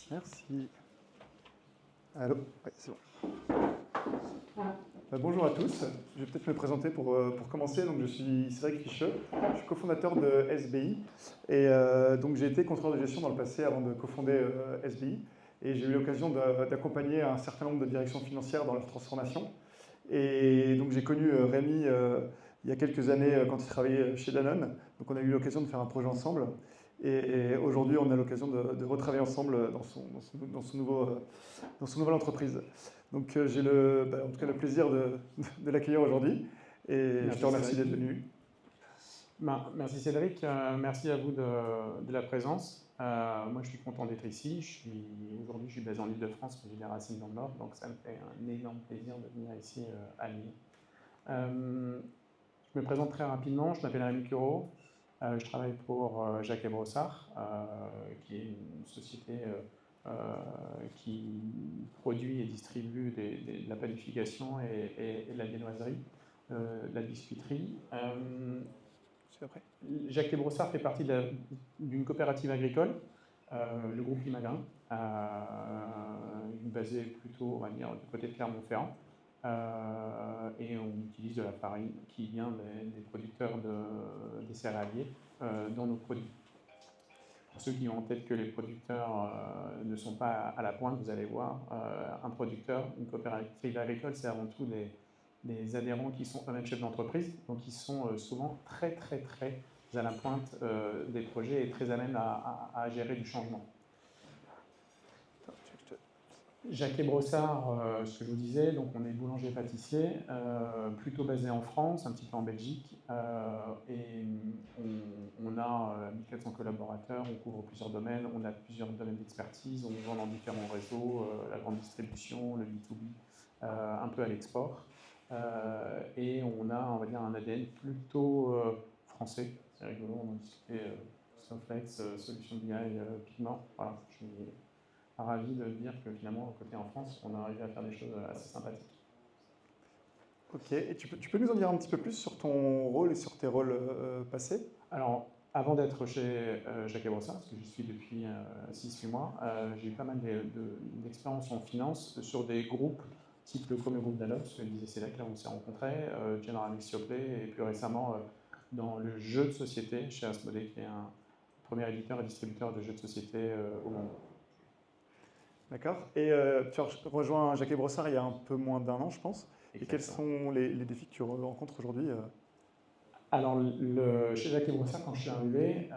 Merci. Allô? Ouais, c'est bon. Bonjour à tous. Je vais peut-être me présenter pour commencer. Donc, je suis Cédric Ficheux. Je suis cofondateur de SBI. Et donc, j'ai été contrôleur de gestion dans le passé avant de cofonder SBI. Et j'ai eu l'occasion d'accompagner un certain nombre de directions financières dans leur transformation. Et donc, j'ai connu Rémi il y a quelques années quand il travaillait chez Danone. Donc, on a eu l'occasion de faire un projet ensemble. Et aujourd'hui, on a l'occasion de retravailler ensemble dans son nouvelle entreprise. Donc j'ai en tout cas le plaisir de l'accueillir aujourd'hui et je te remercie d'être venu. Merci Cédric, merci à vous de la présence. Moi je suis content d'être ici. Aujourd'hui je suis basé en Île-de-France, mais j'ai des racines dans le Nord, donc ça me fait un énorme plaisir de venir ici à Lille. Je me présente très rapidement, je m'appelle Rémi Cureau. Je travaille pour Jacques & Brossard, qui est une société qui produit et distribue de la panification et de la viennoiserie, de la biscuiterie. Jacques & Brossard fait partie d'une coopérative agricole, le groupe Limagrin, basé plutôt, on va dire, du côté de Clermont-Ferrand. Et on utilise de la farine qui vient des producteurs des céréaliers dans nos produits. Pour ceux qui ont en tête que les producteurs ne sont pas à la pointe, vous allez voir, un producteur, une coopérative agricole, c'est avant tout des adhérents qui sont eux-mêmes chefs d'entreprise, donc ils sont souvent très à la pointe des projets et très à même à gérer du changement. Jacques & Brossard, ce que je vous disais, donc on est boulanger-pâtissier, plutôt basé en France, un petit peu en Belgique, et on a 1400 collaborateurs, on couvre plusieurs domaines, on a plusieurs domaines d'expertise, on vend dans différents réseaux, la grande distribution, le B2B, un peu à l'export, et on a, on va dire, un ADN plutôt français, c'est rigolo, on a discuté Snowflakes, Solution BI, Pigment, voilà, je suis ravi de dire que finalement, côté en France, on a arrivé à faire des choses assez sympathiques. Ok, et tu peux nous en dire un petit peu plus sur ton rôle et sur tes rôles passés? Alors, avant d'être chez Jacques & Brossard, parce que j'y suis depuis 6-8 mois, j'ai eu pas mal d'expérience en finance sur des groupes type le premier groupe Danone, ce que disait Cédric, là où on s'est rencontrés, General Mills et plus récemment dans le jeu de société chez Asmodee, qui est un premier éditeur et distributeur de jeux de société au monde. D'accord. Et tu as rejoint Jacques & Brossard il y a un peu moins d'un an, je pense. Exactement. Et quels sont les défis que tu rencontres aujourd'hui? Alors, chez Jacques & Brossard, quand je suis arrivé,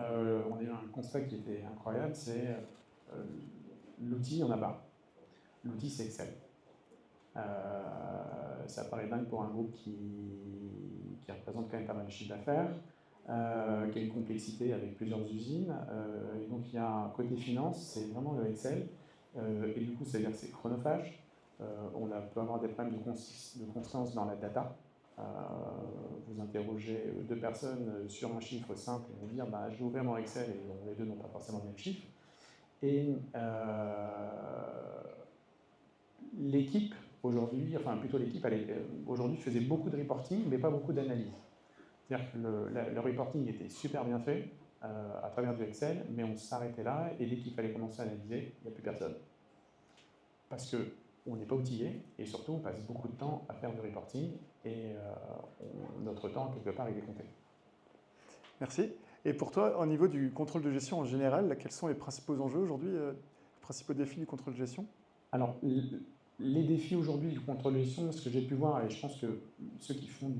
on a eu un constat qui était incroyable, c'est l'outil, il n'y en a pas. L'outil, c'est Excel. Ça paraît dingue pour un groupe qui représente quand même pas mal de chiffre d'affaires, qui a une complexité avec plusieurs usines. Et donc, il y a un côté finance, c'est vraiment le Excel. Et du coup, ça veut dire que c'est chronophage. On peut avoir des problèmes de constance dans la data. Vous interrogez deux personnes sur un chiffre simple, ils vont dire bah, je vais ouvrir mon Excel et les deux n'ont pas forcément le même chiffre. Et l'équipe aujourd'hui, enfin plutôt l'équipe, aujourd'hui faisait beaucoup de reporting mais pas beaucoup d'analyse. C'est-à-dire que le reporting était super bien fait à travers du Excel, mais on s'arrêtait là et dès qu'il fallait commencer à analyser, il n'y a plus personne. Parce qu'on n'est pas outillé et surtout on passe beaucoup de temps à faire du reporting et notre temps quelque part il est compté. Merci. Et pour toi, au niveau du contrôle de gestion en général, quels sont les principaux enjeux aujourd'hui, les principaux défis du contrôle de gestion? Alors, les défis aujourd'hui du contrôle de gestion, ce que j'ai pu voir, et je pense que ceux qui sont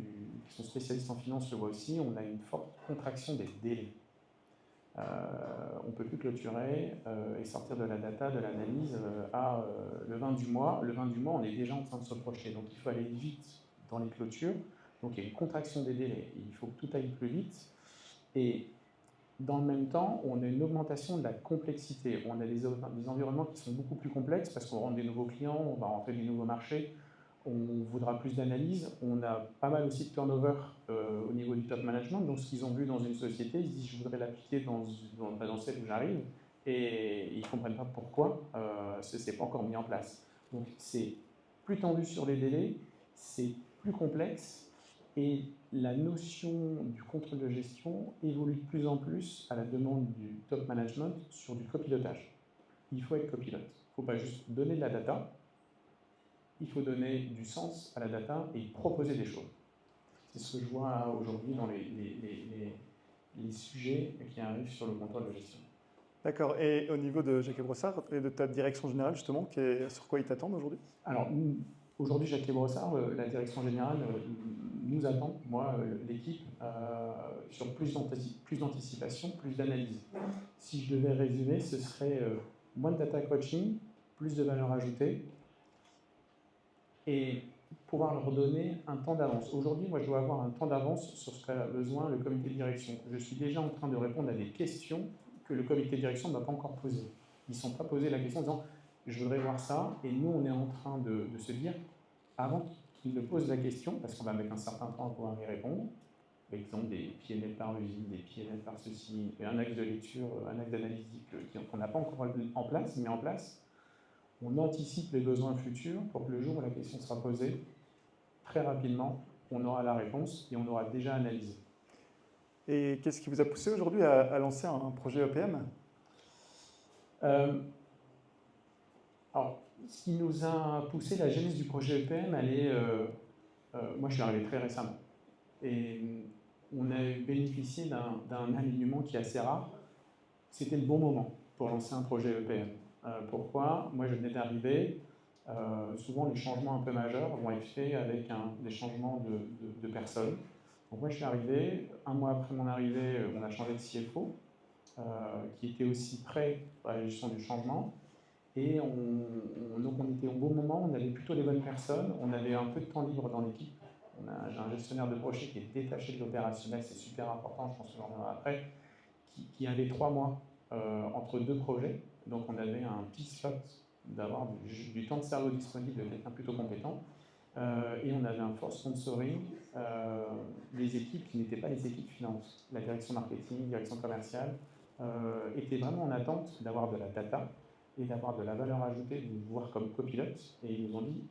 spécialistes en finance le voient aussi, on a une forte contraction des délais. On ne peut plus clôturer et sortir de la data, de l'analyse à le 20 du mois. Le 20 du mois, on est déjà en train de se projeter. Donc il faut aller vite dans les clôtures. Donc il y a une contraction des délais. Il faut que tout aille plus vite. Et dans le même temps, on a une augmentation de la complexité. On a des environnements qui sont beaucoup plus complexes parce qu'on rentre des nouveaux clients, on va rentrer des nouveaux marchés. On voudra plus d'analyse. On a pas mal aussi de turnover au niveau du top management. Donc, ce qu'ils ont vu dans une société, ils se disent je voudrais l'appliquer dans celle où j'arrive. Et ils ne comprennent pas pourquoi ce n'est pas encore mis en place. Donc, c'est plus tendu sur les délais, c'est plus complexe. Et la notion du contrôle de gestion évolue de plus en plus à la demande du top management sur du copilotage. il faut être copilote. Il ne faut pas juste donner de la data, il faut donner du sens à la data et proposer des choses. C'est ce que je vois aujourd'hui dans les sujets qui arrivent sur le contrôle de gestion. D'accord. Et au niveau de Jacques Brossard et de ta direction générale, justement, sur quoi ils t'attendent aujourd'hui? Alors, aujourd'hui, Jacques Brossard, la direction générale, nous attend, moi, l'équipe, sur plus d'anticipation, plus d'analyse. Si je devais résumer, ce serait moins de data coaching, plus de valeur ajoutée, et pouvoir leur donner un temps d'avance. Aujourd'hui, moi, je dois avoir un temps d'avance sur ce qu'a besoin le comité de direction. Je suis déjà en train de répondre à des questions que le comité de direction ne m'a pas encore posées. Ils ne sont pas posés la question en disant « je voudrais voir ça », et nous, on est en train de se dire, avant qu'ils ne posent la question, parce qu'on va mettre un certain temps à pouvoir y répondre, par exemple des PNL par usine, des PNL par ceci, un axe de lecture, un axe d'analyse qu'on n'a pas encore en place, mis en place, on anticipe les besoins futurs pour que le jour où la question sera posée, très rapidement, on aura la réponse et on aura déjà analysé. Et qu'est-ce qui vous a poussé aujourd'hui à lancer un projet EPM? Alors, ce qui nous a poussé, la genèse du projet EPM, moi je suis arrivé très récemment. Et on a bénéficié d'un alignement qui est assez rare. C'était le bon moment pour lancer un projet EPM. Pourquoi? Moi je venais d'arriver. Souvent les changements un peu majeurs vont être faits avec des changements de personnes. Donc moi je suis arrivé, un mois après mon arrivée, on a changé de CFO, qui était aussi prêt à la gestion du changement. Et donc on était au bon moment, on avait plutôt les bonnes personnes, on avait un peu de temps libre dans l'équipe. J'ai un gestionnaire de projet qui est détaché de l'opérationnel, c'est super important, je pense que j'en reviendrai après, qui avait 3 mois entre 2 projets. Donc on avait un petit slot d'avoir du temps de cerveau disponible de quelqu'un plutôt compétent. Et on avait un fort sponsoring des équipes qui n'étaient pas les équipes finance. La direction marketing, direction commerciale étaient vraiment en attente d'avoir de la data et d'avoir de la valeur ajoutée, de nous voir comme copilote. Et ils nous ont dit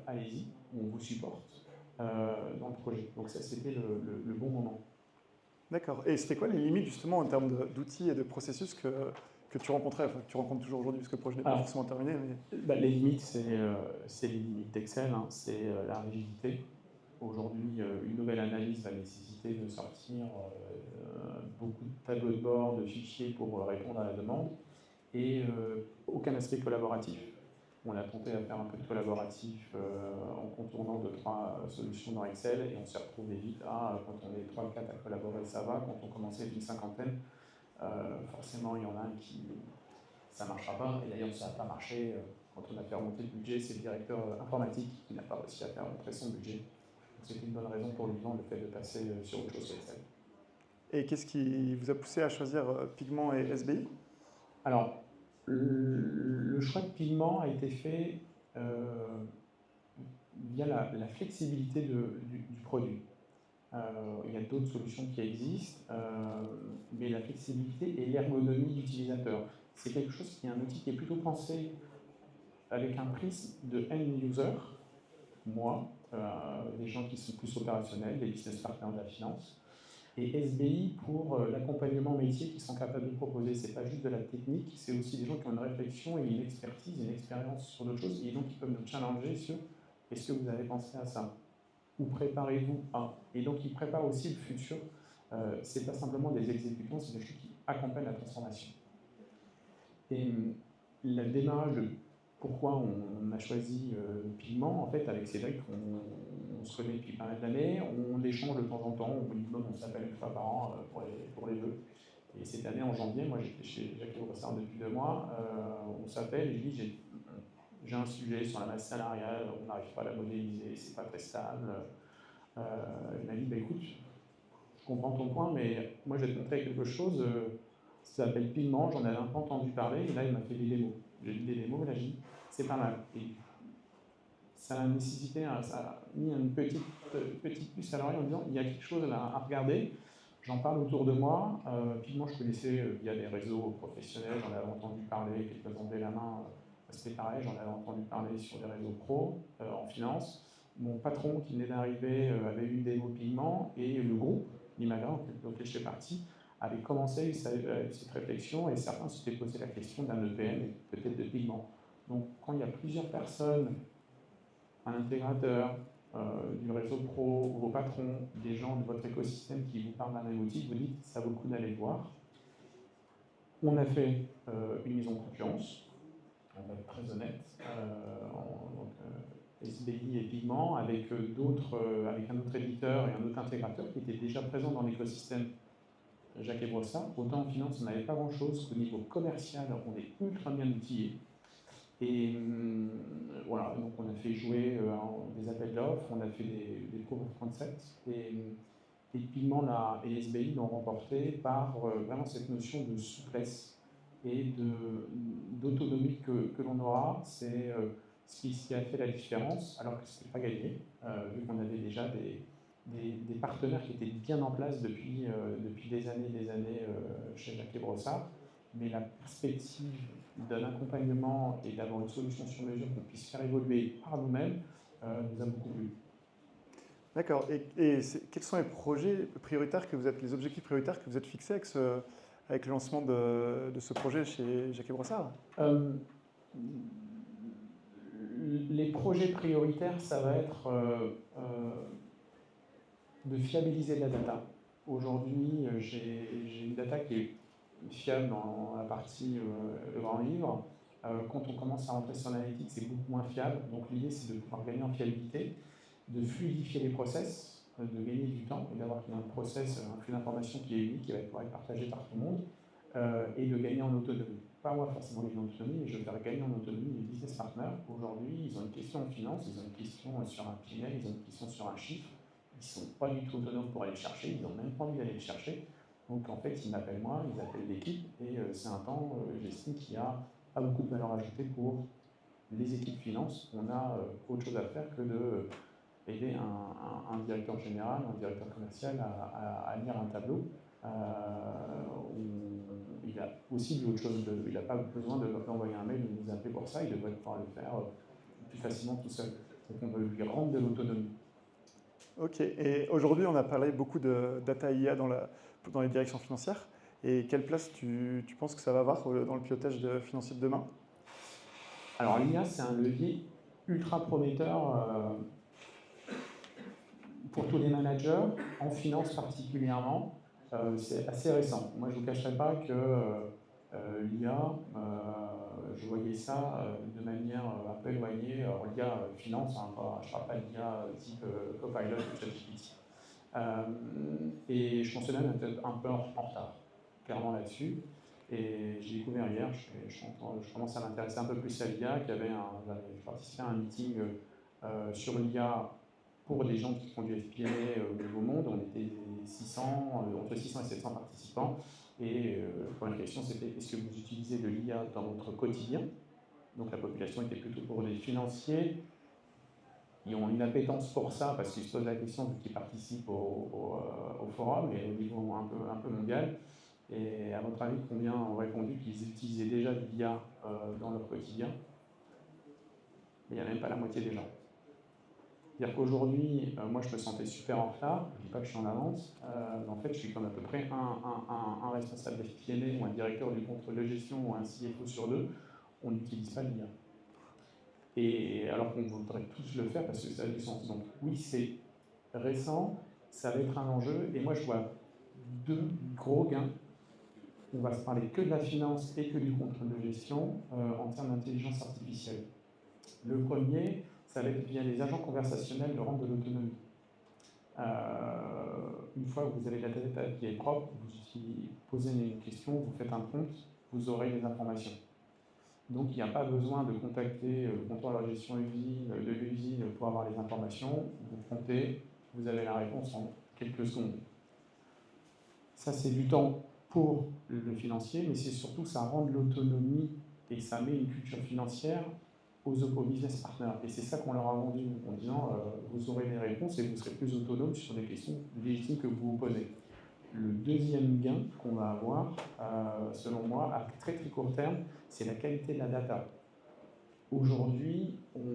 allez-y, on vous supporte dans le projet. Donc ça, c'était le bon moment. D'accord. Et c'était quoi les limites justement en termes d'outils et de processus que tu rencontrais, enfin, que tu rencontres toujours aujourd'hui, parce que le projet n'est pas forcément terminé. Mais... les limites, c'est les limites d'Excel, hein, c'est la rigidité. Aujourd'hui, une nouvelle analyse va nécessiter de sortir beaucoup de tableaux de bord, de fichiers pour répondre à la demande, et aucun aspect collaboratif. On a tenté à faire un peu de collaboratif en contournant 2-3 solutions dans Excel, et on s'est retrouvé vite quand on est 3 ou 4 à collaborer, ça va. Quand on commençait avec une cinquantaine, forcément il y en a un qui ça ne marchera pas, et d'ailleurs ça n'a pas marché. Quand on a fait remonter le budget, c'est le directeur informatique qui n'a pas réussi à faire montrer son budget. Donc c'était une bonne raison pour lui vendre le fait de passer sur autre chose qu'Excel. Et qu'est-ce qui vous a poussé à choisir Pigment et SBI? Alors, le choix de Pigment a été fait via la flexibilité du produit. Il y a d'autres solutions qui existent, mais la flexibilité et l'ergonomie d'utilisateur, c'est quelque chose qui est un outil qui est plutôt pensé avec un prisme de end user, moi, des gens qui sont plus opérationnels, des business partners de la finance, et SBI pour l'accompagnement métier qui sont capables de proposer. C'est pas juste de la technique, c'est aussi des gens qui ont une réflexion et une expertise, une expérience sur d'autres choses, et donc ils peuvent nous challenger sur est-ce que vous avez pensé à ça, ou préparez-vous à. Et donc ils préparent aussi le futur. C'est pas simplement des exécutants, c'est des choses qui accompagnent la transformation. Et le démarrage de pourquoi on a choisi Pigment, en fait, avec Cédric, on se connaît depuis pas mal d'années, on échange de temps en temps, au minimum on s'appelle une fois par an pour les vœux. Et cette année, en janvier, moi j'étais chez Jacques Brossard depuis 2 mois, on s'appelle et je lui dis j'ai un sujet sur la masse salariale, on n'arrive pas à la modéliser, c'est pas très stable. Il m'a dit écoute, je comprends ton point, mais moi je vais te montrer quelque chose, ça s'appelle Pigment, j'en avais un peu entendu parler, et là il m'a fait des démos. J'ai lu des démos, et là j'ai dit c'est pas mal. Et ça a nécessité, ça a mis une petite puce à l'oreille en disant il y a quelque chose à regarder. J'en parle autour de moi. Pigment, je connaissais via des réseaux professionnels, j'en avais entendu parler, quelques levaient la main, c'était pareil, j'en avais entendu parler sur des réseaux pro en finance. Mon patron qui venait d'arriver avait eu une démo Pigment, et le groupe, Limaga, auquel je fais partie, avaient commencé cette réflexion et certains s'étaient posé la question d'un EPM et peut-être de pigment. Donc quand il y a plusieurs personnes, un intégrateur, du réseau pro, vos patrons, des gens de votre écosystème qui vous parlent d'un même outil, vous dites ça vaut le coup d'aller le voir. On a fait une mise en concurrence, on va être très honnête, SBI et Pigment, avec avec un autre éditeur et un autre intégrateur qui étaient déjà présents dans l'écosystème Jacques et Brossard. Autant en finance, on n'avait pas grand-chose. Au niveau commercial, on est ultra bien outillé. Et voilà, donc on a fait jouer des appels d'offres, on a fait des proof of concept, et Pigment et SBI l'ont remporté par vraiment cette notion de souplesse et d'autonomie que l'on aura. C'est ce qui a fait la différence, alors que ce n'était pas gagné, vu qu'on avait déjà des partenaires qui étaient bien en place depuis des années chez Jacques et Brossard. Mais la perspective d'un accompagnement et d'avoir une solution sur mesure qu'on puisse faire évoluer par nous-mêmes nous a beaucoup plu. D'accord. Quels sont les projets prioritaires les objectifs prioritaires que vous êtes fixés avec le lancement de ce projet chez Jacques et Brossard? Les projets prioritaires, ça va être de fiabiliser la data. Aujourd'hui, j'ai une data qui est fiable dans la partie le grand livre. Quand on commence à rentrer sur l'analytique, c'est beaucoup moins fiable. Donc l'idée, c'est de pouvoir gagner en fiabilité, de fluidifier les process, de gagner du temps et d'avoir un process, un flux d'informations qui est unique, qui va pouvoir être partagé par tout le monde, et de gagner en autonomie. Pas moi forcément gagner en autonomie, mais je veux faire gagner en autonomie les business partners. Aujourd'hui, ils ont une question en finance, ils ont une question sur un PNL, ils ont une question sur un chiffre. Ils ne sont pas du tout autonomes pour aller le chercher, ils n'ont même pas envie d'aller le chercher. Donc en fait, ils m'appellent moi, ils appellent l'équipe, et c'est un temps, j'estime, qui a pas beaucoup de valeur ajoutée pour les équipes finance. On a autre chose à faire que d'aider un directeur général, un directeur commercial à lire un tableau. Il a aussi autre chose, il n'a pas besoin d'envoyer un mail ou de nous appeler pour ça, il devrait pouvoir le faire plus facilement tout seul. Donc on veut lui rendre de l'autonomie. Ok, et aujourd'hui on a parlé beaucoup de data IA dans les directions financières. Et quelle place tu penses que ça va avoir dans le pilotage financier de demain? Alors l'IA, c'est un levier ultra prometteur pour tous les managers, en finance particulièrement. C'est assez récent. Moi, je ne vous cacherai pas que l'IA, je voyais ça de manière un peu éloignée. Alors, l'IA finance, hein, je ne parle pas d'IA type Copilot ou ChatGPT. Et je pensais même être un peu en retard, clairement là-dessus. Et j'ai découvert hier, je commence à m'intéresser un peu plus à l'IA, je participais à un meeting sur l'IA pour des gens qui font du FP&A au niveau monde. On était entre 600 et 700 participants. Et la première question, c'était est-ce que vous utilisez de l'IA dans votre quotidien? Donc la population était plutôt pour des financiers. Ils ont une appétence pour ça parce qu'ils se posent la question vu qu'ils participent au forum et au niveau un peu mondial. Et à votre avis, combien ont répondu qu'ils utilisaient déjà de l'IA dans leur quotidien? Il n'y a même pas la moitié des gens. C'est-à-dire qu'aujourd'hui, moi je me sentais super en retard, je ne dis pas que je suis en avance, mais en fait je suis comme à peu près un responsable FP&A ou un directeur du contrôle de gestion ou un CFO sur deux, on n'utilise pas l'IA. Et alors qu'on voudrait tous le faire parce que ça a du sens. Donc oui, c'est récent, ça va être un enjeu, et moi je vois deux gros gains. On va se parler que de la finance et que du contrôle de gestion en termes d'intelligence artificielle. Le premier, ça va être via les agents conversationnels de rendre de l'autonomie. Une fois que vous avez la data qui est propre, vous posez une question, vous faites un prompt, vous aurez les informations. Donc il n'y a pas besoin de contacter le contrôleur de gestion de l'usine pour avoir les informations. Vous promptez, vous avez la réponse en quelques secondes. Ça, c'est du temps pour le financier, mais c'est surtout ça rend de l'autonomie et ça met une culture financière aux business partners. Et c'est ça qu'on leur a vendu en disant vous aurez des réponses et vous serez plus autonome sur des questions légitimes que vous vous posez. Le deuxième gain qu'on va avoir, selon moi, à très très court terme, c'est la qualité de la data. Aujourd'hui, on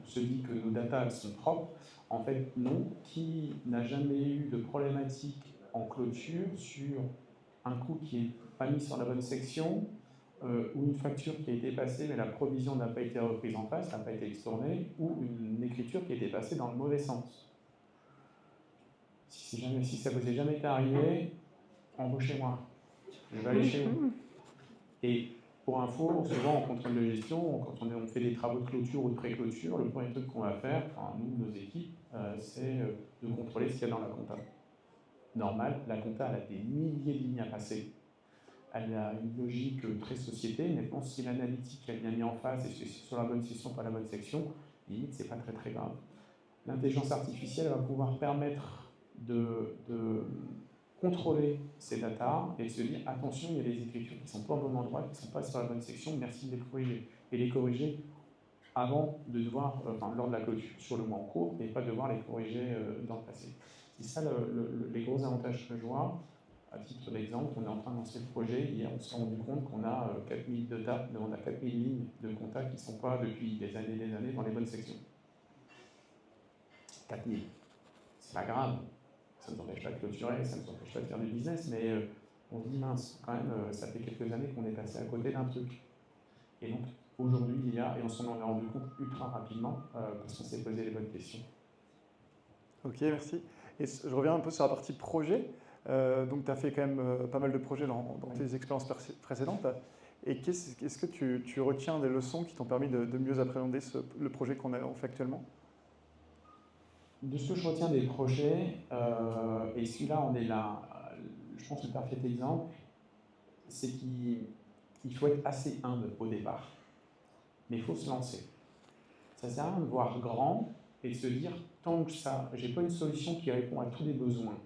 se dit que nos data sont propres. En fait, non. Qui n'a jamais eu de problématique en clôture sur un coût qui n'est pas mis sur la bonne section, ou une facture qui a été passée mais la provision n'a pas été reprise en face, n'a pas été extournée, ou une écriture qui a été passée dans le mauvais sens. Si ça vous est jamais été arrivé, embauchez-moi. Je vais aller chez vous. Et pour info, souvent en contrôle de gestion, quand on fait des travaux de clôture ou de pré-clôture, le premier truc qu'on va faire, enfin nous, nos équipes, c'est de contrôler ce qu'il y a dans la compta. Normal, la compta elle a des milliers de lignes à passer. Elle a une logique très société. Maintenant, si l'analytique est bien mis en face et que c'est sur la bonne section, pas la bonne section, limite, c'est pas très très grave. L'intelligence artificielle va pouvoir permettre de contrôler ces datas et de se dire attention, il y a des écritures qui ne sont pas au bon endroit, qui ne sont pas sur la bonne section, merci de les corriger. Et les corriger avant de devoir, lors de la clôture sur le mois en cours, et pas devoir les corriger dans le passé. C'est ça les gros avantages que je vois. À titre d'exemple, on est en train de lancer le projet. Hier, on s'est rendu compte qu'on a 4000 lignes de contacts qui ne sont pas depuis des années dans les bonnes sections. 4000. C'est pas grave. Ça ne nous empêche pas de clôturer, ça ne nous empêche pas de faire du business, mais on se dit mince, quand même, ça fait quelques années qu'on est passé à côté d'un truc. Et donc, aujourd'hui, et on s'en est rendu compte ultra rapidement, parce qu'on s'est posé les bonnes questions. Ok, merci. Et je reviens un peu sur la partie projet. Donc, tu as fait quand même pas mal de projets dans tes expériences précédentes. Et est-ce que tu retiens des leçons qui t'ont permis de mieux appréhender le projet qu'on fait actuellement? De ce que je retiens des projets, et celui-là, on est là, je pense, le parfait exemple, c'est qu'il faut être assez humble au départ. Mais il faut se lancer. Ça ne sert à rien de voir grand et de se dire, tant que ça, je n'ai pas une solution qui répond à tous les besoins,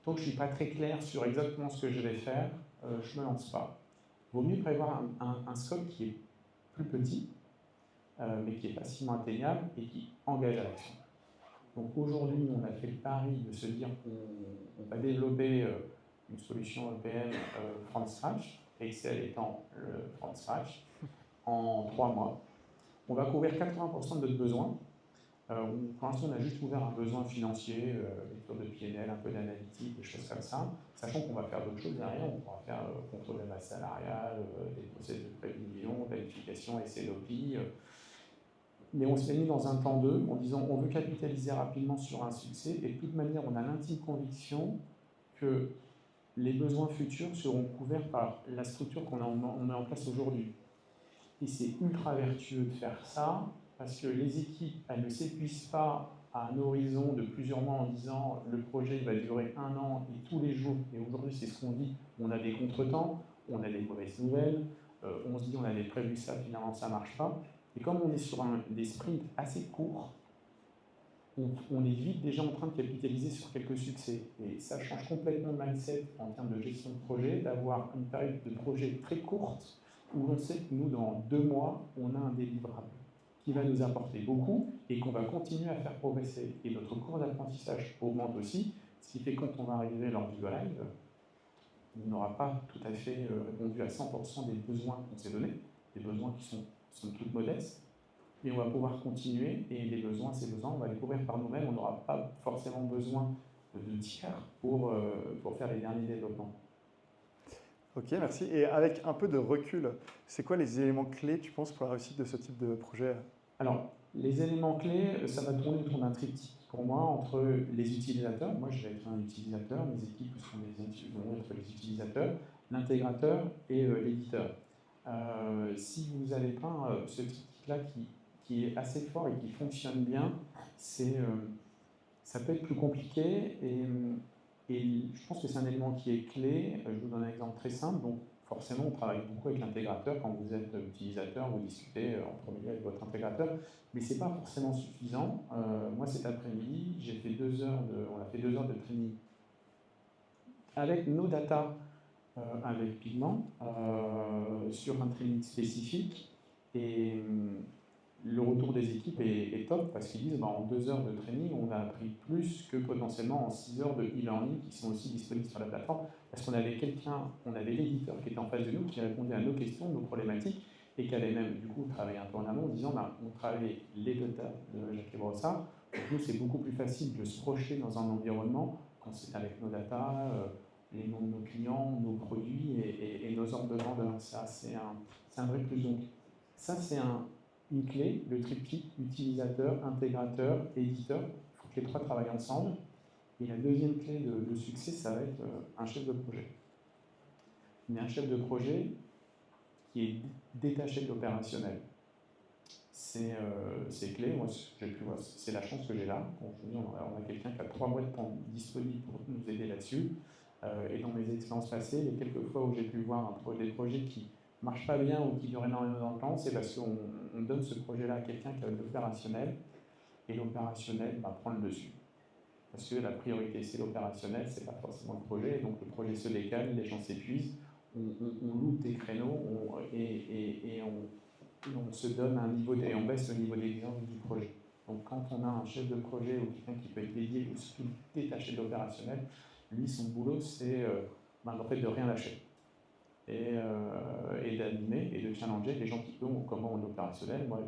tant que je ne suis pas très clair sur exactement ce que je vais faire, je ne me lance pas. Il vaut mieux prévoir un scope qui est plus petit, mais qui est facilement atteignable et qui engage à l'action. Donc aujourd'hui, on a fait le pari de se dire qu'on va développer une solution européenne from scratch, Excel étant le from scratch, en 3 mois. On va couvrir 80% de notre besoin. Pour l'instant, on a juste ouvert un besoin financier, lecture de PNL, un peu d'analytique, des choses comme ça, sachant qu'on va faire d'autres choses derrière. On pourra faire contrôle de masse salariale, des processus de prévision, planification, SLOP. Mais on s'est mis dans un temps 2 en disant on veut capitaliser rapidement sur un succès et de toute manière on a l'intime conviction que les besoins futurs seront couverts par la structure qu'on met en place aujourd'hui. Et c'est ultra vertueux de faire ça parce que les équipes elles ne s'épuisent pas à un horizon de plusieurs mois en disant le projet va durer 1 an et tous les jours, et aujourd'hui c'est ce qu'on dit, on a des contretemps, on a des mauvaises nouvelles, on se dit on avait prévu ça, finalement ça ne marche pas. Et comme on est sur des sprints assez courts, on est vite déjà en train de capitaliser sur quelques succès. Et ça change complètement le mindset en termes de gestion de projet, d'avoir une période de projet très courte où on sait que nous, dans 2 mois, on a un délivrable qui va nous apporter beaucoup et qu'on va continuer à faire progresser. Et notre courbe d'apprentissage augmente aussi, ce qui fait que quand on va arriver lors du go live, on n'aura pas tout à fait répondu à 100% des besoins qu'on s'est donnés, des besoins qui sont toutes modestes, mais on va pouvoir continuer et ces besoins, on va les couvrir par nous-mêmes, on n'aura pas forcément besoin de tiers pour faire les derniers développements. Ok, merci. Et avec un peu de recul, c'est quoi les éléments clés, tu penses, pour la réussite de ce type de projet? Alors, les éléments clés, ça va tourner autour d'un triptyque pour moi, entre les utilisateurs, moi je vais être un utilisateur, mes équipes vont être les utilisateurs, l'intégrateur et l'éditeur. Si vous n'avez pas ce triptyque-là qui est assez fort et qui fonctionne bien, ça peut être plus compliqué et je pense que c'est un élément qui est clé. Je vous donne un exemple très simple. Donc, forcément, on travaille beaucoup avec l'intégrateur. Quand vous êtes utilisateur, vous discutez en premier lieu avec votre intégrateur, mais ce n'est pas forcément suffisant. Moi, cet après-midi, on a fait 2 heures de training avec nos data, avec Pigment, sur un training spécifique. Et le retour des équipes est top parce qu'ils disent en 2 heures de training, on a appris plus que potentiellement en 6 heures de e-learning qui sont aussi disponibles sur la plateforme parce qu'on avait l'éditeur qui était en face de nous, qui répondait à nos questions, nos problématiques et qui avait même du coup travaillé un peu en amont en disant on travaille les data de Jacques Brossard. Pour nous, c'est beaucoup plus facile de se projeter dans un environnement quand c'est avec nos data, les noms de nos clients, nos produits et nos ordres de grandeur. Ça, c'est un vrai plus. Donc, ça, c'est une clé, le triptyque utilisateur, intégrateur, éditeur. Il faut que les trois travaillent ensemble. Et la deuxième clé de succès, ça va être un chef de projet. Mais un chef de projet qui est détaché de l'opérationnel. C'est clé. Moi, j'ai pu voir, c'est la chance que j'ai là. On a quelqu'un qui a 3 mois de temps disponible pour nous aider là-dessus. Et dans mes expériences passées, les quelques fois où j'ai pu voir des projets qui ne marchent pas bien ou qui durent énormément dans le temps, c'est parce qu'on donne ce projet-là à quelqu'un qui a de l'opérationnel, et l'opérationnel prend le dessus. Parce que la priorité, c'est l'opérationnel, c'est pas forcément le projet, et donc le projet se décale, les gens s'épuisent, on loupe des créneaux, et on se donne un niveau, et on baisse le niveau d'exigence du projet. Donc quand on a un chef de projet ou quelqu'un qui peut être dédié ou surtout détaché de l'opérationnel, lui, son boulot, c'est en fait de rien lâcher. Et d'animer et de challenger les gens qui ont comment on est opérationnel. Moi,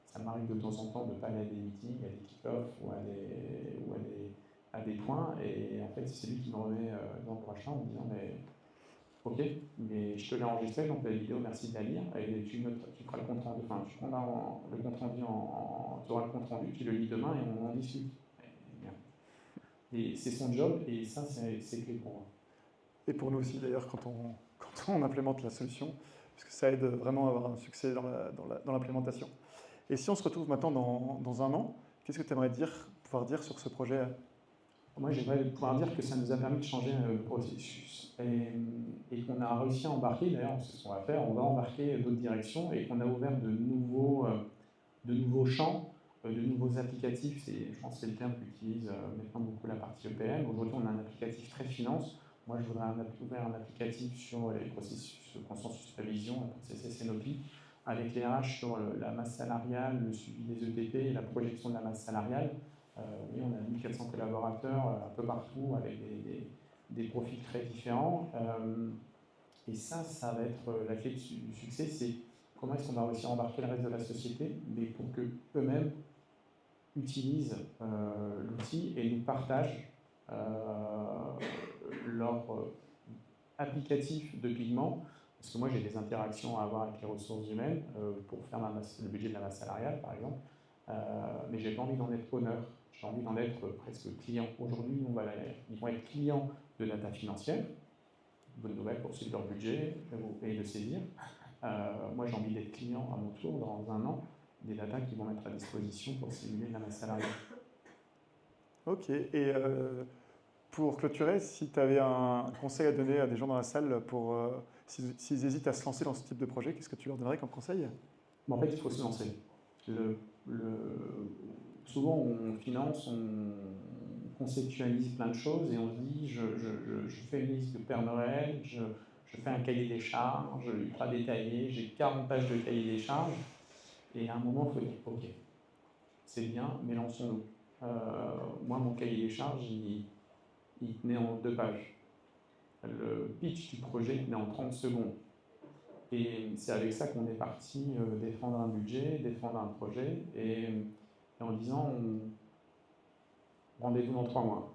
ça m'arrive de temps en temps de ne pas aller à des meetings, à des kick-offs ou à des points. Et en fait, c'est lui qui me remet dans le droit champ en me disant mais, ok, mais je te l'ai enregistré, donc la vidéo, merci de la lire. Et tu feras le compte rendu, enfin, tu prendras le compte rendu, tu auras le compte rendu, tu le lis demain et on en discute. Et c'est son job, et ça, c'est clé pour moi. Et pour nous aussi, d'ailleurs, quand on implémente la solution, parce que ça aide vraiment à avoir un succès dans l'implémentation. Et si on se retrouve maintenant dans un an, qu'est-ce que tu aimerais pouvoir dire sur ce projet? Moi, j'aimerais pouvoir dire que ça nous a permis de changer le processus et qu'on a réussi à embarquer, d'ailleurs, c'est ce qu'on va faire, on va embarquer d'autres directions et qu'on a ouvert de nouveaux champs, de nouveaux applicatifs. Je pense que c'est le terme qu'utilise maintenant beaucoup la partie EPM. Aujourd'hui, on a un applicatif très finance. Moi, je voudrais ouvrir un applicatif sur les processus de consensus révision, le processus NOP, avec les RH sur la masse salariale, le suivi des ETP et la projection de la masse salariale. Oui, on a 1400 collaborateurs un peu partout avec des profils très différents. Et ça va être la clé du succès, c'est comment est-ce qu'on va réussir à embarquer le reste de la société, mais pour qu'eux-mêmes utilisent l'outil et nous partagent leur applicatif de pigment. Parce que moi, j'ai des interactions à avoir avec les ressources humaines pour faire le budget de la masse salariale, par exemple. Mais j'ai pas envie d'en être honneur. J'ai envie d'en être presque client. Aujourd'hui, ils vont être clients de data financière. Bonne nouvelle pour suivre leur budget et le saisir. Moi, j'ai envie d'être client à mon tour dans un an des data qui vont mettre à disposition pour simuler de la masse salariale. Ok. Et pour clôturer, si tu avais un conseil à donner à des gens dans la salle pour s'ils hésitent à se lancer dans ce type de projet, qu'est-ce que tu leur donnerais comme conseil? En fait, il faut se lancer. Souvent, on finance, on conceptualise plein de choses et on se dit je fais une liste de Père Noël, je fais un cahier des charges ultra détaillé, j'ai 40 pages de cahier des charges. Et à un moment, il faut dire ok, c'est bien, mais lançons-nous. Moi, mon cahier des charges, il tenait en 2 pages. Le pitch du projet tenait en 30 secondes. Et c'est avec ça qu'on est parti défendre un budget, défendre un projet, et en disant rendez-vous dans 3 mois.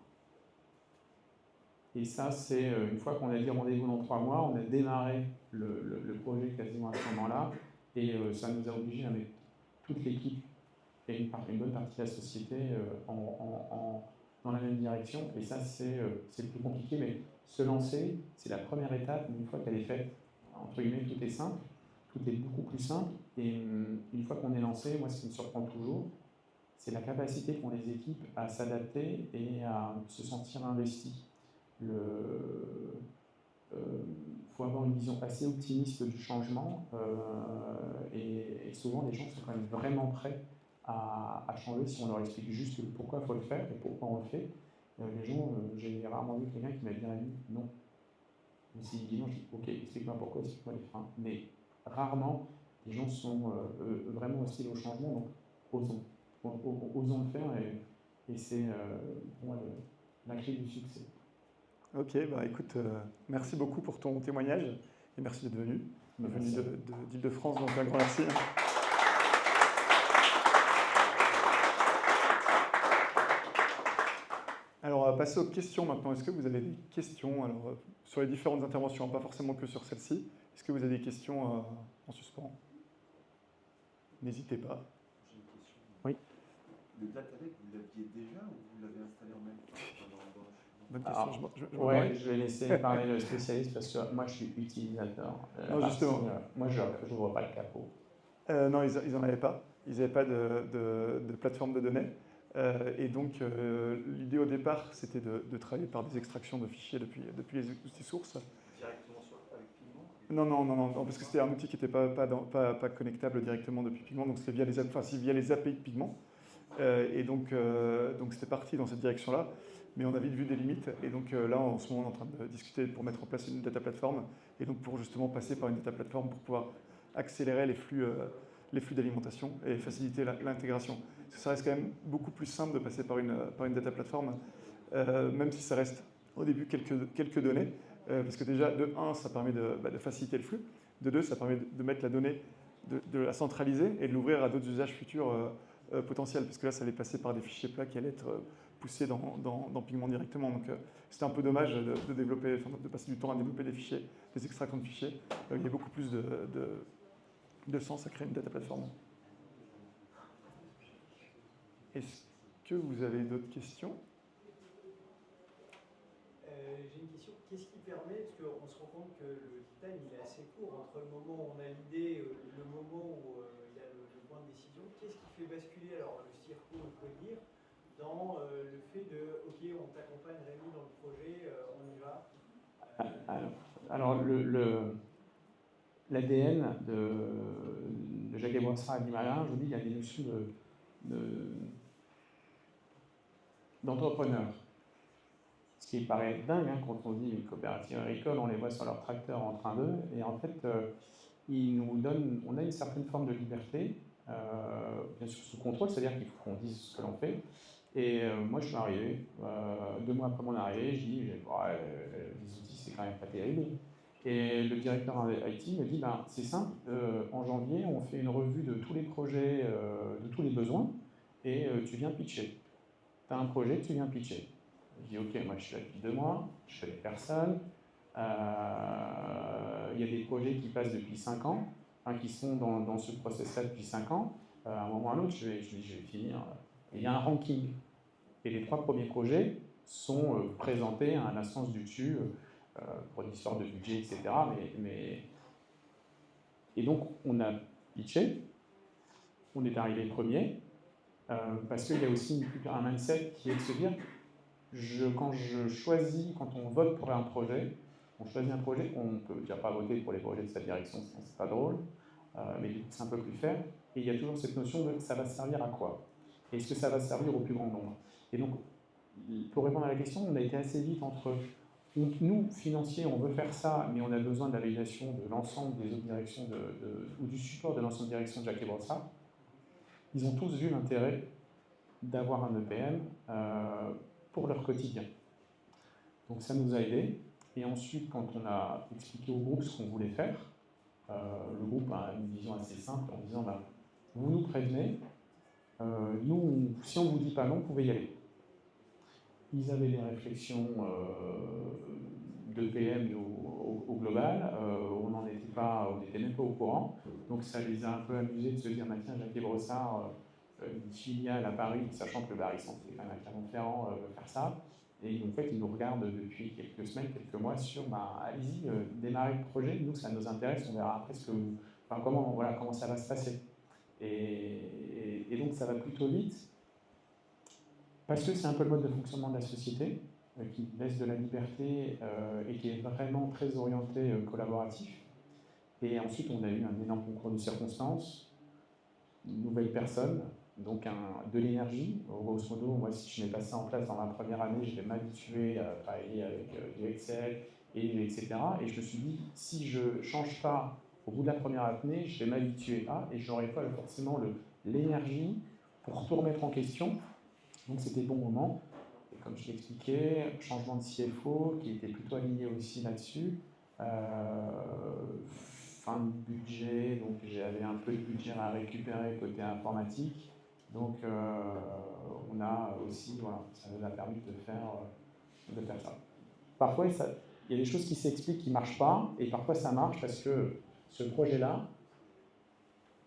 Et ça, c'est une fois qu'on a dit rendez-vous dans 3 mois, on a démarré le projet quasiment à ce moment-là, et ça nous a obligés à mettre toute l'équipe et une bonne partie de la société dans la même direction. Et ça, c'est le plus compliqué, mais se lancer, c'est la première étape. Une fois qu'elle est faite, entre guillemets, tout est simple, tout est beaucoup plus simple. Et une fois qu'on est lancé, moi, ce qui me surprend toujours, c'est la capacité qu'ont les équipes à s'adapter et à se sentir investies. Il faut avoir une vision assez optimiste du changement et souvent les gens sont quand même vraiment prêts à changer si on leur explique juste pourquoi il faut le faire et pourquoi on le fait. Les gens, j'ai rarement vu quelqu'un qui m'a bien dit non. Mais s'il dit non, je dis ok, explique-moi pourquoi, explique-moi les freins. Mais rarement, les gens sont vraiment hostiles au changement, donc osons le faire et c'est pour moi la clé du succès. Ok, bah écoute, merci beaucoup pour ton témoignage et merci d'être venu. Venu d'Île-de-France, donc un grand merci. Alors, va passer aux questions maintenant. Est-ce que vous avez des questions alors, sur les différentes interventions, pas forcément que sur celle-ci? Est-ce que vous avez des questions en suspens? N'hésitez pas. J'ai une question. Oui. Le data lake, vous l'aviez déjà ou vous l'avez installé en même temps? Bonne question. Alors, ouais, je vais laisser parler le spécialiste parce que moi je suis utilisateur. Non, justement. Moi je n'ouvre pas le capot. Non, ils n'en avaient pas. Ils n'avaient pas de plateforme de données. Et donc, l'idée au départ, c'était de travailler par des extractions de fichiers depuis les outils sources. Directement avec Pigment? Non, parce que c'était un outil qui n'était pas connectable directement depuis Pigment, donc c'était via les API de Pigment. Et donc c'était parti dans cette direction-là, mais on a vite vu des limites. Et donc là, en ce moment, on est en train de discuter pour mettre en place une data platform, et donc pour justement passer par une data platform pour pouvoir accélérer les flux d'alimentation et faciliter l'intégration. Parce que ça reste quand même beaucoup plus simple de passer par une data platform, même si ça reste au début quelques données, parce que déjà, de 1, ça permet de faciliter le flux, de 2, ça permet de mettre la donnée, de la centraliser et de l'ouvrir à d'autres usages futurs potentiels, parce que là, ça allait passer par des fichiers plats qui allaient être poussés dans Pigment directement. Donc c'était un peu dommage de passer du temps à développer des fichiers, des extractions de fichiers. Il y a beaucoup plus de sens à créer une data platform. Est-ce que vous avez d'autres questions? J'ai une question. Qu'est-ce qui permet, parce qu'on se rend compte que le time il est assez court entre le moment où on a l'idée, le moment où il y a le point de décision. Qu'est-ce qui fait basculer alors le circo, on peut dire, dans le fait de OK, on t'accompagne Rémi dans le projet, on y va? Alors l'ADN de Jacques Boissard et d'Himalaya, je vous dis, il y a des notions d'entrepreneurs. Ce qui paraît dingue, hein, quand on dit une coopérative agricole, on les voit sur leur tracteur en train d'eux, et en fait, on a une certaine forme de liberté, bien sûr sous contrôle, c'est-à-dire qu'il faut qu'on dise ce que l'on fait. Et moi, je suis arrivé, 2 mois après mon arrivée, je dis, les outils, c'est quand même pas terrible. Et le directeur IT me dit, ben, c'est simple, en janvier, on fait une revue de tous les projets, de tous les besoins, et tu viens pitcher. Tu as un projet, tu viens pitcher. Je dis, ok, moi je suis là depuis 2 mois, je connais personne, il y a des projets qui passent depuis 5 ans, qui sont dans ce process-là depuis 5 ans. À un moment ou à un autre, je vais finir. Il y a un ranking. Et les 3 premiers projets sont présentés à un instance du dessus pour une histoire de budget, etc. Et donc, on a pitché, on est arrivé premier, parce qu'il y a aussi un mindset qui est de se dire, quand on vote pour un projet, on choisit un projet, on ne peut déjà pas voter pour les projets de cette direction, c'est pas drôle, mais du coup c'est un peu plus fair, et il y a toujours cette notion de ça va servir à quoi? Est-ce que ça va servir au plus grand nombre? Et donc, pour répondre à la question, on a été assez vite entre nous, financiers, on veut faire ça, mais on a besoin de la validation de l'ensemble des autres directions ou du support de l'ensemble des directions de Jacques Boissard. Ils ont tous vu l'intérêt d'avoir un EPM pour leur quotidien. Donc ça nous a aidés. Et ensuite, quand on a expliqué au groupe ce qu'on voulait faire, le groupe a une vision assez simple en disant bah, vous nous prévenez, nous, si on ne vous dit pas non, vous pouvez y aller. Ils avaient des réflexions de PM au global, on n'était même pas au courant, donc ça les a un peu amusés de se dire bah, tiens, Jacques Brossard, une filiale à Paris, sachant que le Barry-Centre est quand même à Clermont-Ferrand, veut faire ça. Et en fait, ils nous regardent depuis quelques semaines, quelques mois sur allez-y, démarrer le projet. Nous, ça nous intéresse, on verra après comment ça va se passer. Et donc, ça va plutôt vite parce que c'est un peu le mode de fonctionnement de la société qui laisse de la liberté et qui est vraiment très orienté collaboratif. Et ensuite, on a eu un énorme concours de circonstances, une nouvelle personne. Donc de l'énergie, grosso modo, moi si je mets pas ça en place dans ma première année, je vais m'habituer à travailler avec du Excel, etc. Et je me suis dit, si je ne change pas au bout de la première année, je vais m'habituer à, et je n'aurai pas forcément l'énergie pour tout remettre en question. Donc c'était le bon moment. Et comme je l'expliquais, changement de CFO qui était plutôt aligné aussi là-dessus. Fin de budget, donc j'avais un peu de budget à récupérer côté informatique. Donc, on a aussi, voilà, ça nous a permis de faire ça. Parfois, il y a des choses qui s'expliquent qui ne marchent pas, et parfois ça marche parce que ce projet-là,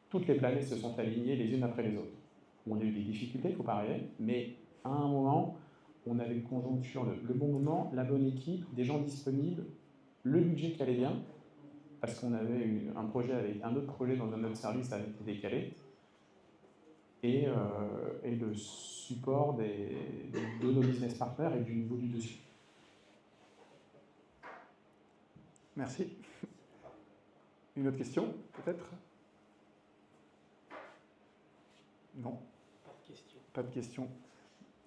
toutes les planètes se sont alignées les unes après les autres. On a eu des difficultés, il ne faut pas rêver, mais à un moment, on avait une conjoncture, le bon moment, la bonne équipe, des gens disponibles, le budget qui allait bien, parce qu'on avait eu un projet avec un autre projet dans un autre service avait été décalé, et le support de nos business partners et du niveau du dessus. Merci. Une autre question, peut-être? Non. Pas de questions. Pas de questions.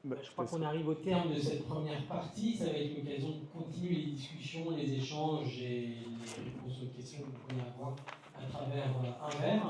Je crois qu'on arrive au terme de cette première partie. Ça va être l'occasion de continuer les discussions, les échanges et les réponses aux questions que vous pourriez avoir à travers un verre.